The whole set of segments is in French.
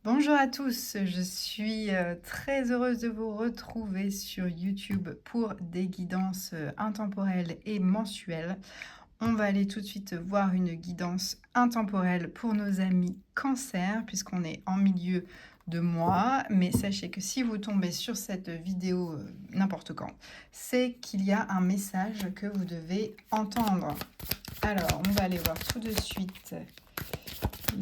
Bonjour à tous, je suis très heureuse de vous retrouver sur YouTube pour des guidances intemporelles et mensuelles. On va aller tout de suite voir une guidance intemporelle pour nos amis Cancer, puisqu'on est en milieu de mois. Mais sachez que si vous tombez sur cette vidéo n'importe quand, c'est qu'il y a un message que vous devez entendre. Alors, on va aller voir tout de suite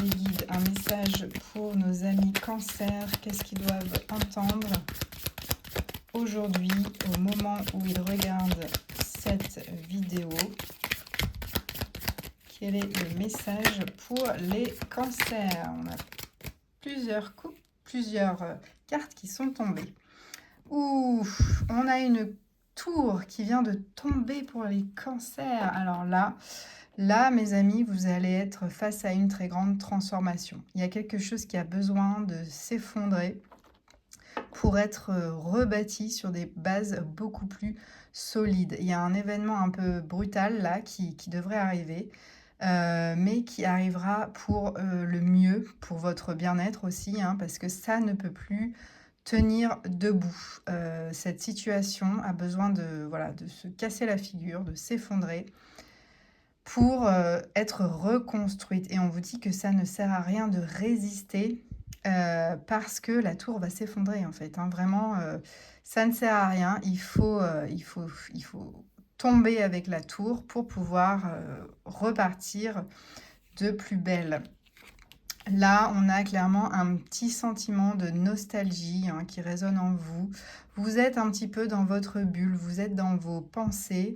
les guides, un message pour nos amis Cancer. Qu'est-ce qu'ils doivent entendre aujourd'hui au moment où ils regardent cette vidéo? Quel est le message pour les Cancers? On a plusieurs coups, plusieurs cartes qui sont tombées. Ouh, on a une tour qui vient de tomber pour les Cancers. Alors là, mes amis, vous allez être face à une très grande transformation. Il y a quelque chose qui a besoin de s'effondrer pour être rebâti sur des bases beaucoup plus solides. Il y a un événement un peu brutal là qui devrait arriver, mais qui arrivera pour le mieux, pour votre bien-être aussi, hein, parce que ça ne peut plus tenir debout. Cette situation a besoin de se casser la figure, de s'effondrer pour être reconstruite. Et on vous dit que ça ne sert à rien de résister parce que la tour va s'effondrer en fait. Hein. Vraiment, ça ne sert à rien. Il faut tomber avec la tour pour pouvoir repartir de plus belle. Là, on a clairement un petit sentiment de nostalgie qui résonne en vous. Vous êtes un petit peu dans votre bulle, vous êtes dans vos pensées.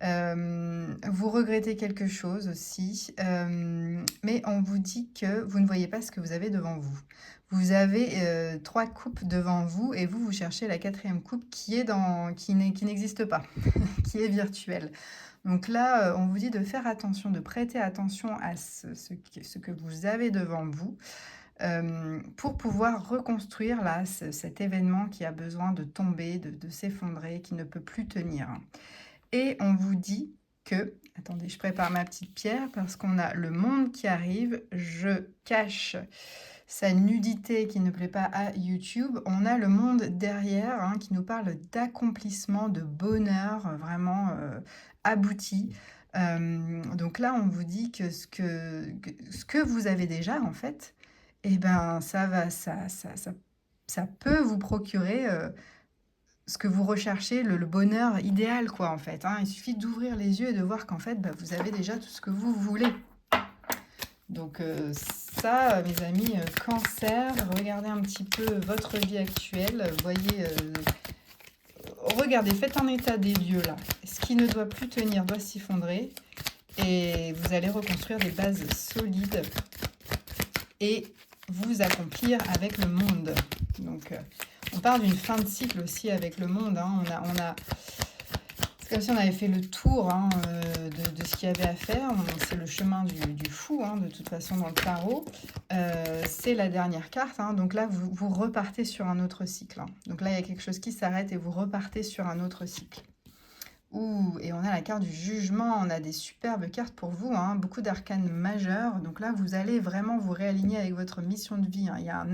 Vous regrettez quelque chose aussi, mais on vous dit que vous ne voyez pas ce que vous avez devant vous. Vous avez 3 coupes devant vous et vous cherchez la 4e coupe qui n'existe pas, qui est virtuelle. Donc là, on vous dit de faire attention, de prêter attention à ce que vous avez devant vous pour pouvoir reconstruire là cet événement qui a besoin de tomber, de s'effondrer, qui ne peut plus tenir. Et on vous dit que, attendez, je prépare ma petite pierre parce qu'on a le monde qui arrive, je cache sa nudité qui ne plaît pas à YouTube. On a le monde derrière qui nous parle d'accomplissement, de bonheur vraiment abouti. Donc là, on vous dit que ce que vous avez déjà en fait, eh ben, ça peut vous procurer ce que vous recherchez, le bonheur idéal, quoi, en fait. Hein. Il suffit d'ouvrir les yeux et de voir qu'en fait, vous avez déjà tout ce que vous voulez. Donc ça, mes amis, Cancer, regardez un petit peu votre vie actuelle. Voyez, regardez, faites un état des lieux, là. Ce qui ne doit plus tenir doit s'effondrer. Et vous allez reconstruire des bases solides et vous accomplir avec le monde. Donc, on parle d'une fin de cycle aussi avec le monde. Hein. C'est comme si on avait fait le tour de ce qu'il y avait à faire. C'est le chemin du fou, de toute façon, dans le tarot. C'est la dernière carte. Donc là, vous repartez sur un autre cycle. Donc là, il y a quelque chose qui s'arrête et vous repartez sur un autre cycle. Ouh, et on a la carte du jugement, on a des superbes cartes pour vous, beaucoup d'arcanes majeurs. Donc là, vous allez vraiment vous réaligner avec votre mission de vie. Il y a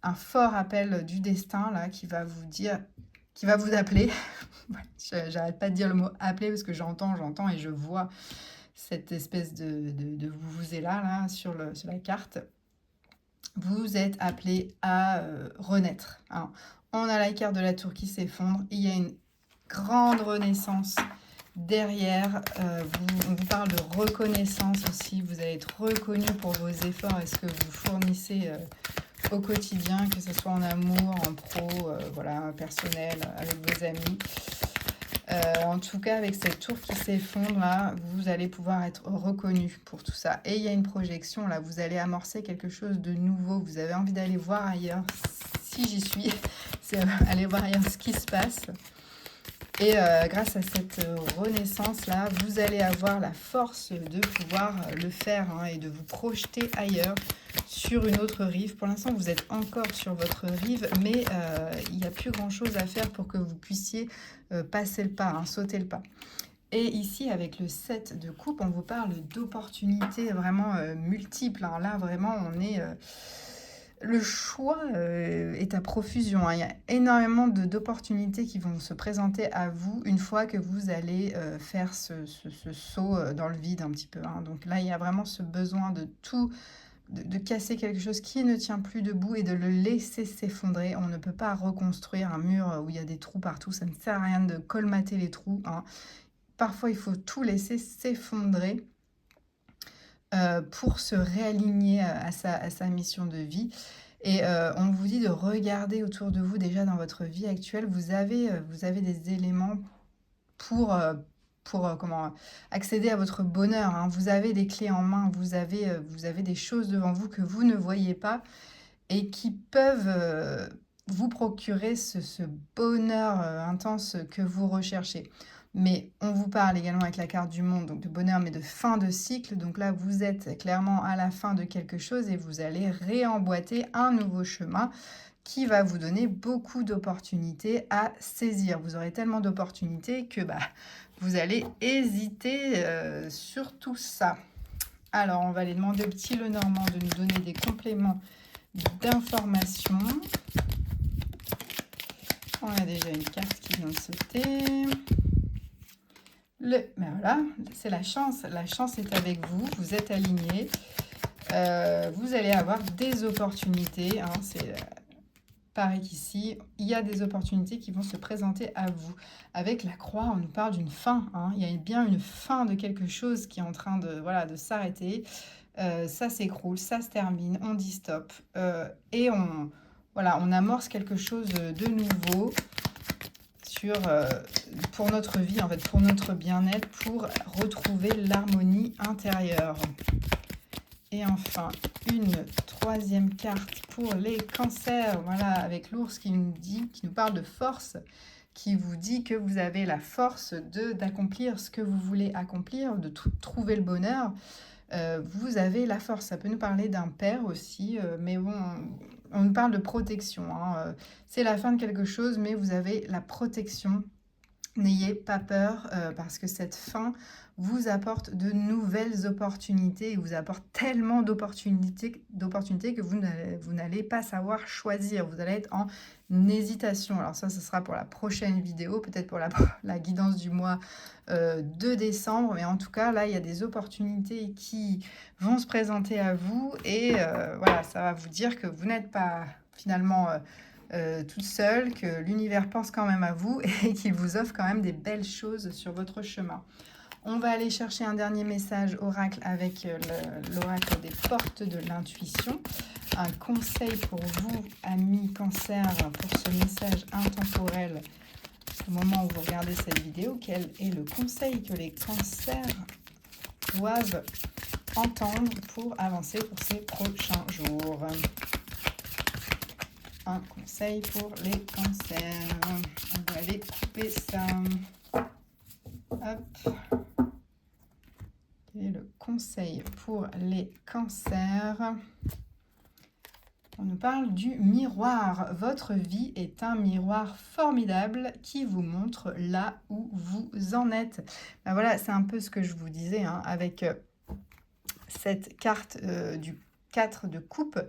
un fort appel du destin là qui va vous dire, qui va vous appeler. J'arrête pas de dire le mot appeler parce que j'entends et je vois cette espèce de vous est là sur la carte. Vous êtes appelé à renaître. On a la carte de la tour qui s'effondre. Il y a une grande renaissance derrière. On vous parle de reconnaissance aussi. Vous allez être reconnu pour vos efforts et ce que vous fournissez au quotidien, que ce soit en amour, en pro, personnel, avec vos amis. En tout cas, avec cette tour qui s'effondre, là, vous allez pouvoir être reconnu pour tout ça. Et il y a une projection, là, vous allez amorcer quelque chose de nouveau. Vous avez envie d'aller voir ailleurs, si j'y suis, c'est aller voir ailleurs ce qui se passe. Et grâce à cette renaissance-là, vous allez avoir la force de pouvoir le faire et de vous projeter ailleurs, sur une autre rive. Pour l'instant, vous êtes encore sur votre rive, mais il n'y a plus grand-chose à faire pour que vous puissiez passer le pas, sauter le pas. Et ici, avec le 7 de coupe, on vous parle d'opportunités vraiment multiples, hein. Là, vraiment, on est... le choix est à profusion, hein. Il y a énormément d'opportunités qui vont se présenter à vous une fois que vous allez faire ce saut dans le vide un petit peu, hein. Donc là, il y a vraiment ce besoin de tout, de casser quelque chose qui ne tient plus debout et de le laisser s'effondrer. On ne peut pas reconstruire un mur où il y a des trous partout. Ça ne sert à rien de colmater les trous, hein. Parfois, il faut tout laisser s'effondrer pour se réaligner à sa mission de vie. Et on vous dit de regarder autour de vous déjà dans votre vie actuelle. Vous avez des éléments pour, comment accéder à votre bonheur, hein. Vous avez des clés en main, vous avez des choses devant vous que vous ne voyez pas et qui peuvent vous procurer ce bonheur intense que vous recherchez. Mais on vous parle également avec la carte du monde, donc de bonheur, mais de fin de cycle. Donc là, vous êtes clairement à la fin de quelque chose et vous allez réemboîter un nouveau chemin qui va vous donner beaucoup d'opportunités à saisir. Vous aurez tellement d'opportunités que vous allez hésiter sur tout ça. Alors, on va aller demander au petit Lenormand de nous donner des compléments d'informations. On a déjà une carte qui vient de sauter. Mais voilà, c'est la chance. La chance est avec vous. Vous êtes aligné. Vous allez avoir des opportunités, hein. C'est pareil qu'ici. Il y a des opportunités qui vont se présenter à vous. Avec la croix, on nous parle d'une fin, hein. Il y a bien une fin de quelque chose qui est en train de s'arrêter. Ça s'écroule, ça se termine, on dit stop. Et on amorce quelque chose de nouveau pour notre vie, en fait, pour notre bien-être, pour retrouver l'harmonie intérieure. Et enfin, une troisième carte pour les cancers, voilà, avec l'ours qui nous parle de force, qui vous dit que vous avez la force d'accomplir ce que vous voulez accomplir, de trouver le bonheur. Vous avez la force. Ça peut nous parler d'un père aussi, mais bon, on nous parle de protection, hein. C'est la fin de quelque chose, mais vous avez la protection. N'ayez pas peur parce que cette fin vous apporte de nouvelles opportunités et vous apporte tellement d'opportunités que vous n'allez pas savoir choisir. Vous allez être en hésitation. Alors ça, ce sera pour la prochaine vidéo, peut-être pour la guidance du mois de décembre. Mais en tout cas, là, il y a des opportunités qui vont se présenter à vous et voilà, ça va vous dire que vous n'êtes pas finalement... toute seule, que l'univers pense quand même à vous et qu'il vous offre quand même des belles choses sur votre chemin. On va aller chercher un dernier message oracle avec l'oracle des portes de l'intuition. Un conseil pour vous, amis cancer, pour ce message intemporel au moment où vous regardez cette vidéo. Quel est le conseil que les cancers doivent entendre pour avancer pour ces prochains jours? Un conseil pour les cancers. On va aller couper ça. Hop. Quel est le conseil pour les cancers? On nous parle du miroir. Votre vie est un miroir formidable qui vous montre là où vous en êtes. Ben voilà, c'est un peu ce que je vous disais, hein, avec cette carte du 4 de coupe,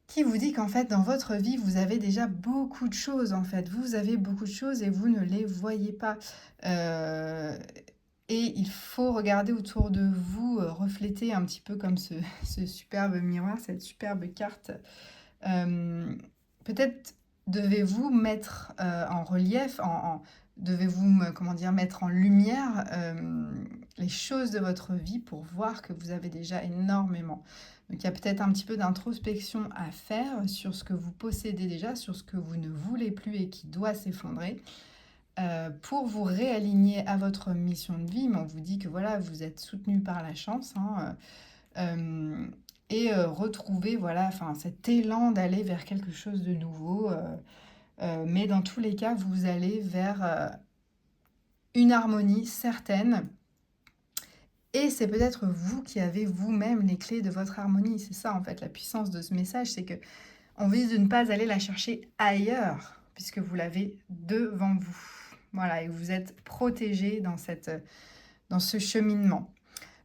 qui vous dit qu'en fait, dans votre vie, vous avez déjà beaucoup de choses, en fait. Vous avez beaucoup de choses et vous ne les voyez pas. Et il faut regarder autour de vous, refléter un petit peu comme ce superbe miroir, cette superbe carte. Peut-être devez-vous mettre en relief, devez-vous, mettre en lumière les choses de votre vie pour voir que vous avez déjà énormément. Donc il y a peut-être un petit peu d'introspection à faire sur ce que vous possédez déjà, sur ce que vous ne voulez plus et qui doit s'effondrer, pour vous réaligner à votre mission de vie. Mais on vous dit que voilà, vous êtes soutenu par la chance, hein, et retrouver cet élan d'aller vers quelque chose de nouveau. Mais dans tous les cas, vous allez vers une harmonie certaine. Et c'est peut-être vous qui avez vous-même les clés de votre harmonie. C'est ça, en fait, la puissance de ce message. C'est qu'on vise de ne pas aller la chercher ailleurs, puisque vous l'avez devant vous. Voilà, et vous êtes protégé dans ce cheminement.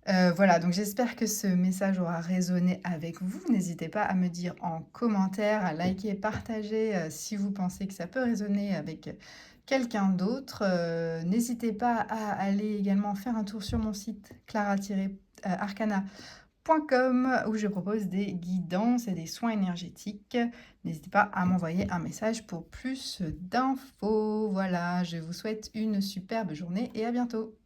Voilà, donc j'espère que ce message aura résonné avec vous. N'hésitez pas à me dire en commentaire, à liker, partager si vous pensez que ça peut résonner avec quelqu'un d'autre. N'hésitez pas à aller également faire un tour sur mon site clara-arcana.com où je propose des guidances et des soins énergétiques. N'hésitez pas à m'envoyer un message pour plus d'infos. Voilà, je vous souhaite une superbe journée et à bientôt.